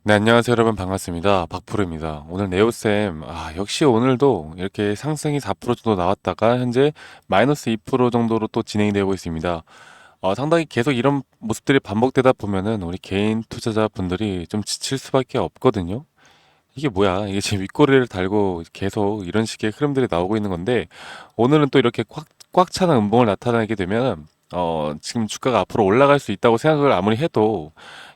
네, 안녕하세요, 여러분. 반갑습니다. 박프로입니다. 오늘 네오쌤, 역시 오늘도 이렇게 상승이 4% 정도 나왔다가 현재 마이너스 2% 정도로 또 진행이 되고 있습니다. 상당히 계속 이런 모습들이 반복되다 보면은 우리 개인 투자자분들이 좀 지칠 수밖에 없거든요. 이게 뭐야? 이게 지금 윗꼬리를 달고 계속 이런 식의 흐름들이 나오고 있는 건데, 오늘은 또 이렇게 꽉 차는 음봉을 나타나게 되면, 지금 주가가 앞으로 올라갈 수 있다고 생각을 아무리 해도,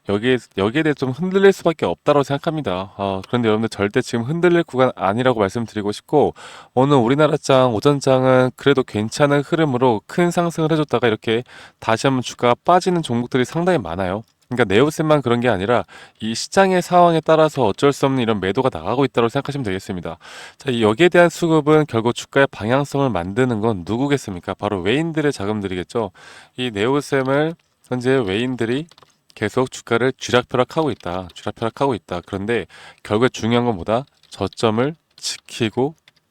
여기에 대해 좀 흔들릴 수밖에 없다고 생각합니다. 그런데 여러분들 절대 지금 흔들릴 구간 아니라고 말씀드리고 싶고, 오늘 우리나라장, 오전장은 그래도 괜찮은 흐름으로 큰 상승을 해줬다가 이렇게 다시 한번 주가가 빠지는 종목들이 상당히 많아요. 그러니까 네오셋만 그런 게 아니라 이 시장의 상황에 따라서 어쩔 수 없는 이런 매도가 나가고 있다고 생각하시면 되겠습니다. 자, 이 여기에 대한 수급은 결국 주가의 방향성을 만드는 건 누구겠습니까? 바로 외인들의 자금들이겠죠. 이 네오셈을 현재 외인들이 계속 주가를 쥐락펴락하고 있다. 쥐락펴락하고 있다. 그런데 결국에 중요한 건 뭐다?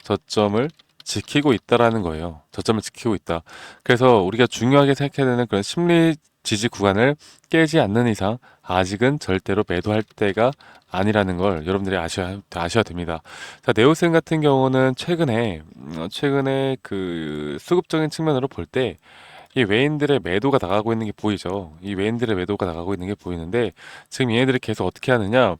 저점을 지키고 있다라는 거예요. 저점을 지키고 있다. 그래서 우리가 중요하게 생각해야 되는 그런 심리 지지 구간을 깨지 않는 이상 아직은 절대로 매도할 때가 아니라는 걸 여러분들이 아셔야 됩니다. 자, 네오센 같은 경우는 최근에 그 수급적인 측면으로 볼 때 이 외인들의 매도가 나가고 있는 게 보이죠. 이 외인들의 매도가 나가고 있는 게 보이는데 지금 얘네들이 계속 어떻게 하느냐?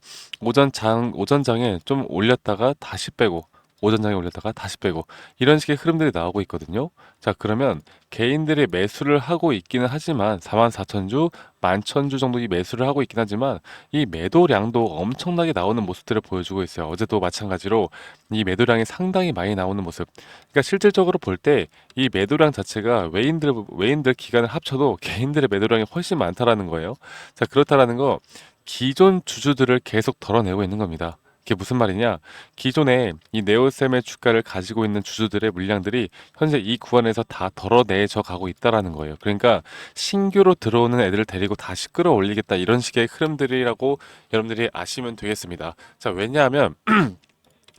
오전장에 좀 올렸다가 다시 빼고 오전장에 올렸다가 다시 빼고 이런 식의 흐름들이 나오고 있거든요. 자, 그러면 개인들이 매수를 하고 있기는 하지만 44,000주, 11,000주 정도 이 매수를 하고 있긴 하지만 이 매도량도 엄청나게 나오는 모습들을 보여주고 있어요. 어제도 마찬가지로 이 매도량이 상당히 많이 나오는 모습. 그러니까 실질적으로 볼 때 이 매도량 자체가 외인들 기간을 합쳐도 개인들의 매도량이 훨씬 많다라는 거예요. 자, 그렇다라는 거 기존 주주들을 계속 덜어내고 있는 겁니다. 그게 무슨 말이냐? 기존에 이 네오셈의 주가를 가지고 있는 주주들의 물량들이 현재 이 구간에서 다 덜어내져 가고 있다라는 거예요. 그러니까 신규로 들어오는 애들을 데리고 다시 끌어올리겠다 이런 식의 흐름들이라고 여러분들이 아시면 되겠습니다. 자, 왜냐하면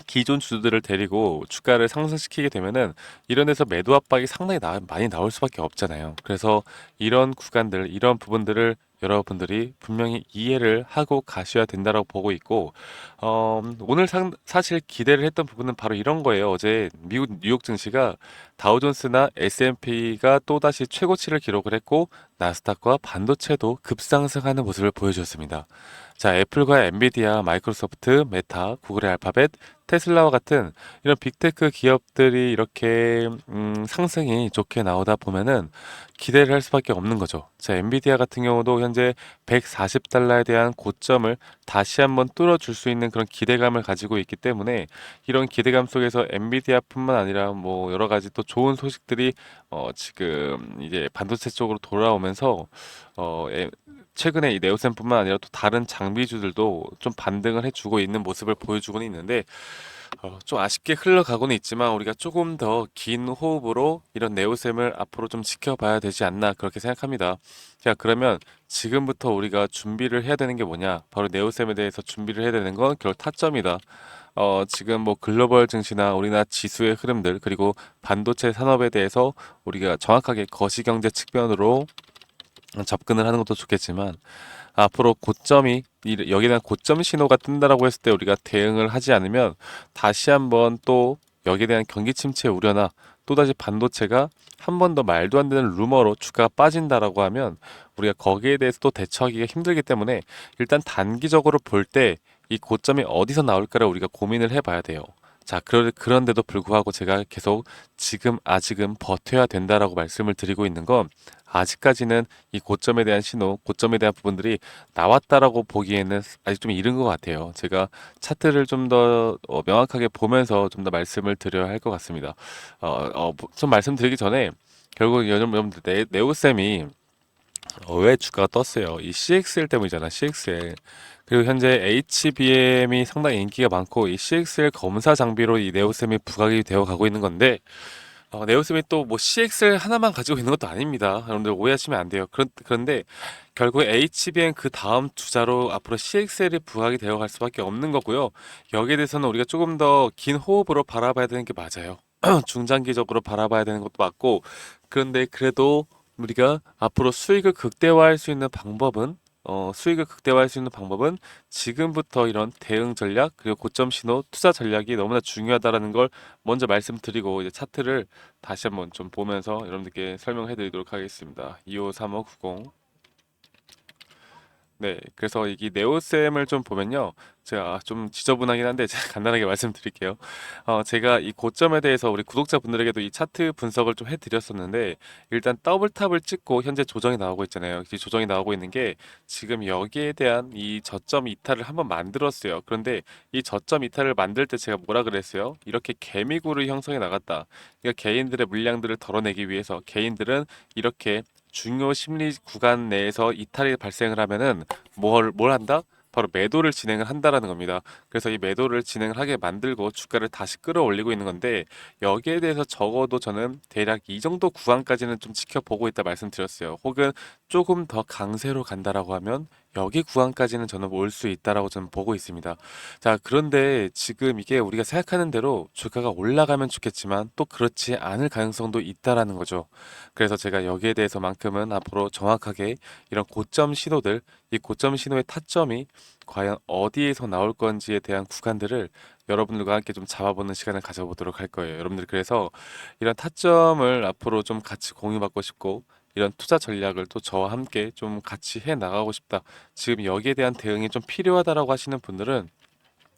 기존 주주들을 데리고 주가를 상승시키게 되면은 이런 데서 매도 압박이 상당히 많이 나올 수밖에 없잖아요. 그래서 이런 부분들을 여러분들이 분명히 이해를 하고 가셔야 된다고 보고 있고, 오늘 사실 기대를 했던 부분은 바로 이런 거예요. 어제 미국 뉴욕 증시가 다우존스나 S&P가 또다시 최고치를 기록을 했고, 나스닥과 반도체도 급상승하는 모습을 보여주었습니다. 자, 애플과 엔비디아, 마이크로소프트, 메타, 구글의 알파벳, 테슬라와 같은 이런 빅테크 기업들이 이렇게 상승이 좋게 나오다 보면은 기대를 할 수밖에 없는 거죠. 자, 엔비디아 같은 경우도 현재 140달러에 대한 고점을 다시 한번 뚫어줄 수 있는 그런 기대감을 가지고 있기 때문에 이런 기대감 속에서 엔비디아뿐만 아니라 뭐 여러 가지 또 좋은 소식들이 지금 이제 반도체 쪽으로 돌아오면서 어, 에- 최근에 이 네오셈뿐만 아니라 또 다른 장비주들도 좀 반등을 해주고 있는 모습을 보여주고는 있는데 좀 아쉽게 흘러가고는 있지만 우리가 조금 더 긴 호흡으로 이런 네오셈을 앞으로 좀 지켜봐야 되지 않나 그렇게 생각합니다. 자, 그러면 지금부터 우리가 준비를 해야 되는 게 뭐냐? 바로 네오셈에 대해서 준비를 해야 되는 건 결국 타점이다. 지금 뭐 글로벌 증시나 우리나라 지수의 흐름들 그리고 반도체 산업에 대해서 우리가 정확하게 거시경제 측면으로 접근을 하는 것도 좋겠지만 앞으로 여기에 대한 고점 신호가 뜬다라고 했을 때 우리가 대응을 하지 않으면 다시 한번 또 여기에 대한 경기 침체 우려나 또다시 반도체가 한 번 더 말도 안 되는 루머로 주가가 빠진다라고 하면 우리가 거기에 대해서 또 대처하기가 힘들기 때문에 일단 단기적으로 볼 때 이 고점이 어디서 나올까를 우리가 고민을 해봐야 돼요. 자, 그런데도 불구하고 제가 계속 아직은 버텨야 된다라고 말씀을 드리고 있는 건 아직까지는 이 고점에 대한 고점에 대한 부분들이 나왔다라고 보기에는 아직 좀 이른 것 같아요. 제가 차트를 좀 더 명확하게 보면서 좀 더 말씀을 드려야 할 것 같습니다. 좀 말씀드리기 전에 결국 여러분들 네오셈이 왜 주가가 떴어요? 이 CXL 때문이잖아, CXL. 그리고 현재 HBM이 상당히 인기가 많고 이 CXL 검사 장비로 이 네오셈이 부각이 되어 가고 있는 건데 네오셈이 또 뭐 CXL 하나만 가지고 있는 것도 아닙니다. 여러분들 오해하시면 안 돼요. 그런데 결국 HBM 그 다음 투자로 앞으로 CXL이 부각이 되어 갈 수밖에 없는 거고요. 여기에 대해서는 우리가 조금 더 긴 호흡으로 바라봐야 되는 게 맞아요. 중장기적으로 바라봐야 되는 것도 맞고, 그런데 그래도 우리가 앞으로 수익을 극대화할 수 있는 방법은 수익을 극대화할 수 있는 방법은 지금부터 이런 대응 전략 그리고 고점 신호 투자 전략이 너무나 중요하다라는 걸 먼저 말씀드리고 이제 차트를 다시 한번 좀 보면서 여러분들께 설명해 드리도록 하겠습니다. 253590. 네, 그래서 이 네오쌤을 좀 보면요. 제가 좀 지저분하긴 한데 제가 간단하게 말씀드릴게요. 제가 이 고점에 대해서 우리 구독자분들에게도 이 차트 분석을 좀 해드렸었는데 일단 더블탑을 찍고 현재 조정이 나오고 있잖아요. 이 조정이 나오고 있는 게 지금 여기에 대한 이 저점 이탈을 한번 만들었어요. 그런데 이 저점 이탈을 만들 때 제가 뭐라 그랬어요? 이렇게 개미굴을 형성해 나갔다. 그러니까 개인들의 물량들을 덜어내기 위해서 개인들은 이렇게 중요 심리 구간 내에서 이탈이 발생을 하면은 뭘 한다? 바로 매도를 진행을 한다라는 겁니다. 그래서 이 매도를 진행을 하게 만들고 주가를 다시 끌어올리고 있는 건데 여기에 대해서 적어도 저는 대략 이 정도 구간까지는 좀 지켜보고 있다 말씀드렸어요. 혹은 조금 더 강세로 간다라고 하면 여기 구간까지는 저는 올 수 있다라고 저는 보고 있습니다. 자, 그런데 지금 이게 우리가 생각하는 대로 주가가 올라가면 좋겠지만 또 그렇지 않을 가능성도 있다라는 거죠. 그래서 제가 여기에 대해서만큼은 앞으로 정확하게 이런 고점 신호들, 이 고점 신호의 타점이 과연 어디에서 나올 건지에 대한 구간들을 여러분들과 함께 좀 잡아보는 시간을 가져보도록 할 거예요. 여러분들 그래서 이런 타점을 앞으로 좀 같이 공유받고 싶고 이런 투자 전략을 또 저와 함께 좀 같이 해 나가고 싶다. 지금 여기에 대한 대응이 좀 필요하다라고 하시는 분들은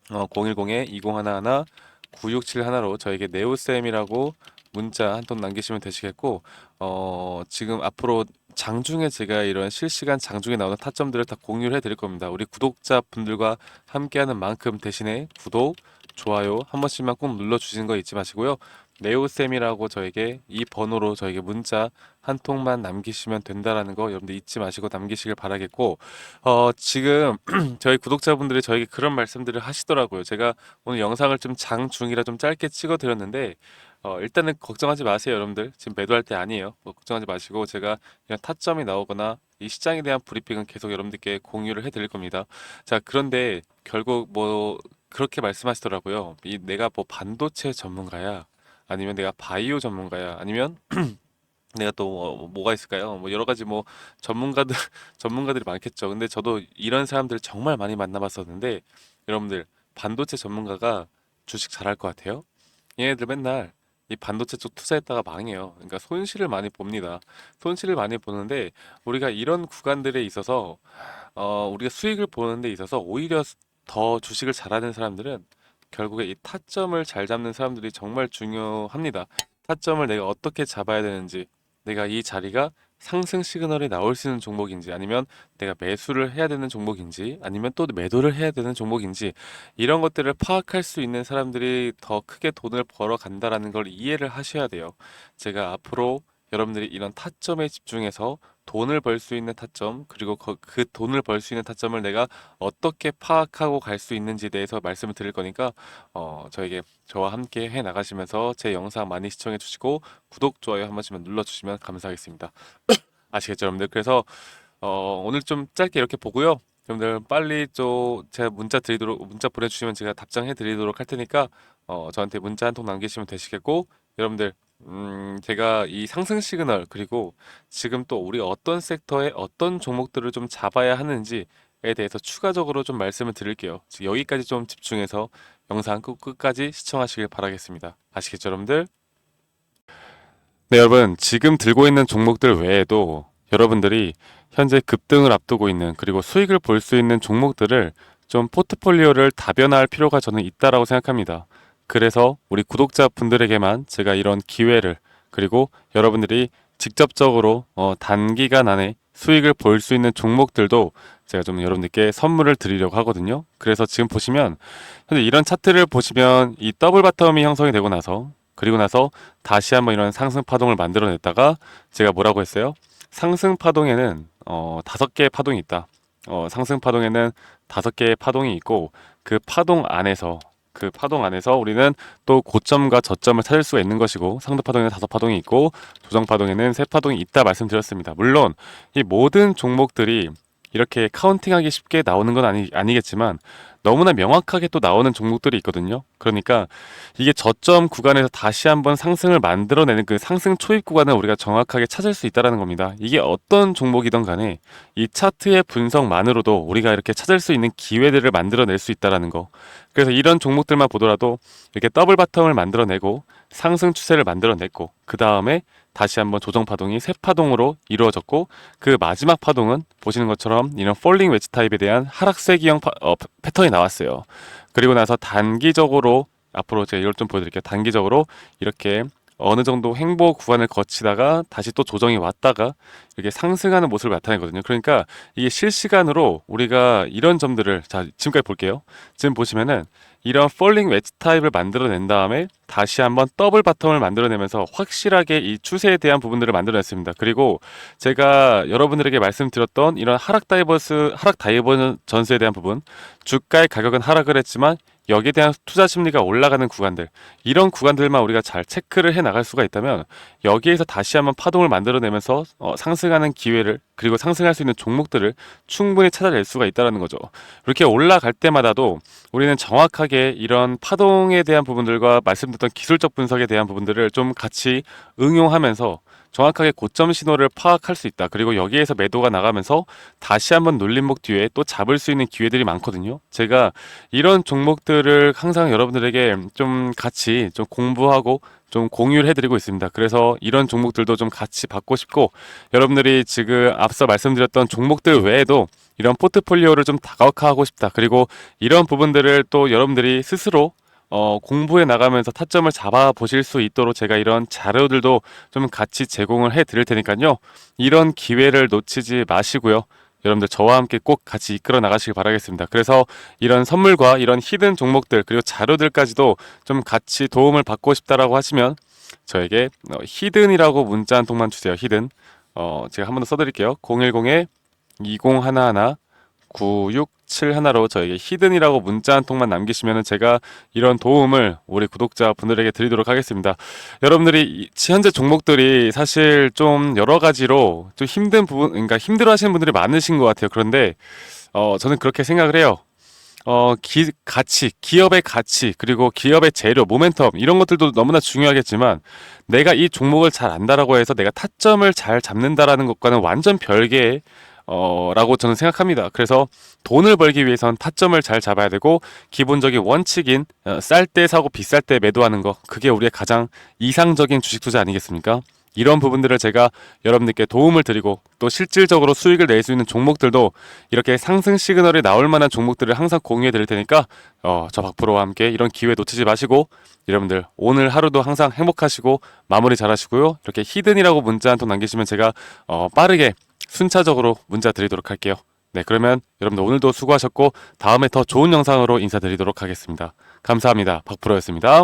010-2011-9671로 저에게 네오쌤이라고 문자 한 통 남기시면 되시겠고 지금 앞으로 장중에 제가 이런 실시간 장중에 나오는 타점들을 다 공유를 해드릴 겁니다. 우리 구독자분들과 함께하는 만큼 대신에 구독, 좋아요 한 번씩만 꼭 눌러주시는 거 잊지 마시고요. 네오쌤이라고 저에게 이 번호로 저에게 문자 한 통만 남기시면 된다라는 거 여러분들 잊지 마시고 남기시길 바라겠고 지금 저희 구독자분들이 저에게 그런 말씀들을 하시더라고요. 제가 오늘 영상을 좀 장중이라 좀 짧게 찍어 드렸는데 일단은 걱정하지 마세요, 여러분들. 지금 매도할 때 아니에요. 걱정하지 마시고 제가 그냥 타점이 나오거나 이 시장에 대한 브리핑은 계속 여러분들께 공유를 해드릴 겁니다. 자, 그런데 결국 뭐 그렇게 말씀하시더라고요. 이 내가 뭐 반도체 전문가야, 아니면 내가 바이오 전문가야, 아니면 내가 또 뭐가 있을까요? 뭐 여러 가지 뭐 전문가들 전문가들이 많겠죠. 근데 저도 이런 사람들 정말 많이 만나봤었는데 여러분들 반도체 전문가가 주식 잘할 것 같아요? 얘네들 맨날 이 반도체 쪽 투자했다가 망해요. 그러니까 손실을 많이 봅니다. 손실을 많이 보는데 우리가 이런 구간들에 있어서 우리가 수익을 보는 데 있어서 오히려 더 주식을 잘하는 사람들은 결국에 이 타점을 잘 잡는 사람들이 정말 중요합니다. 타점을 내가 어떻게 잡아야 되는지, 내가 이 자리가 상승 시그널이 나올 수 있는 종목인지, 아니면 내가 매수를 해야 되는 종목인지, 아니면 또 매도를 해야 되는 종목인지, 이런 것들을 파악할 수 있는 사람들이 더 크게 돈을 벌어 간다라는 걸 이해를 하셔야 돼요. 제가 앞으로 여러분들이 이런 타점에 집중해서 돈을 벌 수 있는 타점, 그리고 그 돈을 벌 수 있는 타점을 내가 어떻게 파악하고 갈 수 있는지에 대해서 말씀을 드릴 거니까 저와 함께 해 나가시면서 제 영상 많이 시청해 주시고 구독, 좋아요 한 번씩만 눌러 주시면 감사하겠습니다. 아시겠죠, 여러분들? 그래서 오늘 좀 짧게 이렇게 보고요. 여러분들 빨리 제가 문자 보내주시면 제가 답장해 드리도록 할 테니까 저한테 문자 한 통 남기시면 되시겠고 여러분들 제가 이 상승 시그널 그리고 지금 또 우리 어떤 섹터에 어떤 종목들을 좀 잡아야 하는지에 대해서 추가적으로 좀 말씀을 드릴게요. 지금 여기까지 좀 집중해서 영상 끝까지 시청하시길 바라겠습니다. 아시겠죠, 여러분들? 네, 여러분, 지금 들고 있는 종목들 외에도 여러분들이 현재 급등을 앞두고 있는 그리고 수익을 볼 수 있는 종목들을 좀 포트폴리오를 다변화할 필요가 저는 있다라고 생각합니다. 그래서 우리 구독자분들에게만 제가 이런 기회를 그리고 여러분들이 직접적으로 단기간 안에 수익을 볼 수 있는 종목들도 제가 좀 여러분들께 선물을 드리려고 하거든요. 그래서 지금 보시면 현재 이런 차트를 보시면 이 더블 바텀이 형성이 되고 나서 그리고 나서 다시 한번 이런 상승 파동을 만들어냈다가 제가 뭐라고 했어요? 상승 파동에는 5개의 파동이 있다. 상승 파동에는 5개의 파동이 있고 그 파동 안에서 우리는 또 고점과 저점을 찾을 수가 있는 것이고 상승 파동에는 5파동이 있고 조정 파동에는 3파동이 있다 말씀드렸습니다. 물론 이 모든 종목들이 이렇게 카운팅하기 쉽게 나오는 건 아니겠지만 너무나 명확하게 또 나오는 종목들이 있거든요. 그러니까 이게 저점 구간에서 다시 한번 상승을 만들어내는 그 상승 초입 구간을 우리가 정확하게 찾을 수 있다는 겁니다. 이게 어떤 종목이든 간에 이 차트의 분석만으로도 우리가 이렇게 찾을 수 있는 기회들을 만들어낼 수 있다는 거. 그래서 이런 종목들만 보더라도 이렇게 더블 바텀을 만들어내고 상승 추세를 만들어냈고 그 다음에 다시 한번 조정 파동이 세 파동으로 이루어졌고 그 마지막 파동은 보시는 것처럼 이런 폴링 웨지 타입에 대한 하락세기형 패턴이 나왔어요. 그리고 나서 단기적으로 앞으로 제가 이걸 좀 보여드릴게요. 단기적으로 이렇게 어느 정도 횡보 구간을 거치다가 다시 또 조정이 왔다가 이렇게 상승하는 모습을 나타내거든요. 그러니까 이게 실시간으로 우리가 이런 점들을 자 지금까지 볼게요. 지금 보시면은 이런 폴링 웨지 타입을 만들어낸 다음에 다시 한번 더블 바텀을 만들어내면서 확실하게 이 추세에 대한 부분들을 만들어냈습니다. 그리고 제가 여러분들에게 말씀드렸던 이런 하락 다이버전스에 대한 부분, 주가의 가격은 하락을 했지만 여기에 대한 투자 심리가 올라가는 구간들, 이런 구간들만 우리가 잘 체크를 해 나갈 수가 있다면 여기에서 다시 한번 파동을 만들어내면서 상승하는 기회를, 그리고 상승할 수 있는 종목들을 충분히 찾아낼 수가 있다는 거죠. 이렇게 올라갈 때마다도 우리는 정확하게 이런 파동에 대한 부분들과 말씀드렸던 기술적 분석에 대한 부분들을 좀 같이 응용하면서 정확하게 고점 신호를 파악할 수 있다. 그리고 여기에서 매도가 나가면서 다시 한번 눌림목 뒤에 또 잡을 수 있는 기회들이 많거든요. 제가 이런 종목들을 항상 여러분들에게 좀 같이 좀 공부하고 좀 공유를 해드리고 있습니다. 그래서 이런 종목들도 좀 같이 받고 싶고, 여러분들이 지금 앞서 말씀드렸던 종목들 외에도 이런 포트폴리오를 좀 다각화하고 싶다. 그리고 이런 부분들을 또 여러분들이 스스로 공부해 나가면서 타점을 잡아 보실 수 있도록 제가 이런 자료들도 좀 같이 제공을 해 드릴 테니까요. 이런 기회를 놓치지 마시고요. 여러분들 저와 함께 꼭 같이 이끌어 나가시길 바라겠습니다. 그래서 이런 선물과 이런 히든 종목들 그리고 자료들까지도 좀 같이 도움을 받고 싶다라고 하시면 저에게 히든이라고 문자 한 통만 주세요. 히든. 제가 한 번 더 써드릴게요. 010-2011 9671로 저에게 히든이라고 문자 한 통만 남기시면 제가 이런 도움을 우리 구독자분들에게 드리도록 하겠습니다. 여러분들이 현재 종목들이 사실 좀 여러 가지로 좀 힘든 부분, 그러니까 힘들어 하시는 분들이 많으신 것 같아요. 그런데 저는 그렇게 생각을 해요. 가치, 기업의 가치, 그리고 기업의 재료, 모멘텀, 이런 것들도 너무나 중요하겠지만, 내가 이 종목을 잘 안다라고 해서 내가 타점을 잘 잡는다라는 것과는 완전 별개의 라고 저는 생각합니다. 그래서 돈을 벌기 위해선 타점을 잘 잡아야 되고, 기본적인 원칙인 쌀 때 사고 비쌀 때 매도하는 거, 그게 우리의 가장 이상적인 주식 투자 아니겠습니까? 이런 부분들을 제가 여러분들께 도움을 드리고, 또 실질적으로 수익을 낼 수 있는 종목들도 이렇게 상승 시그널이 나올 만한 종목들을 항상 공유해 드릴 테니까 저 박프로와 함께 이런 기회 놓치지 마시고, 여러분들 오늘 하루도 항상 행복하시고 마무리 잘 하시고요. 이렇게 히든이라고 문자 한 통 남기시면 제가 빠르게 순차적으로 문자 드리도록 할게요. 네, 그러면 여러분들 오늘도 수고하셨고 다음에 더 좋은 영상으로 인사드리도록 하겠습니다. 감사합니다. 박프로였습니다.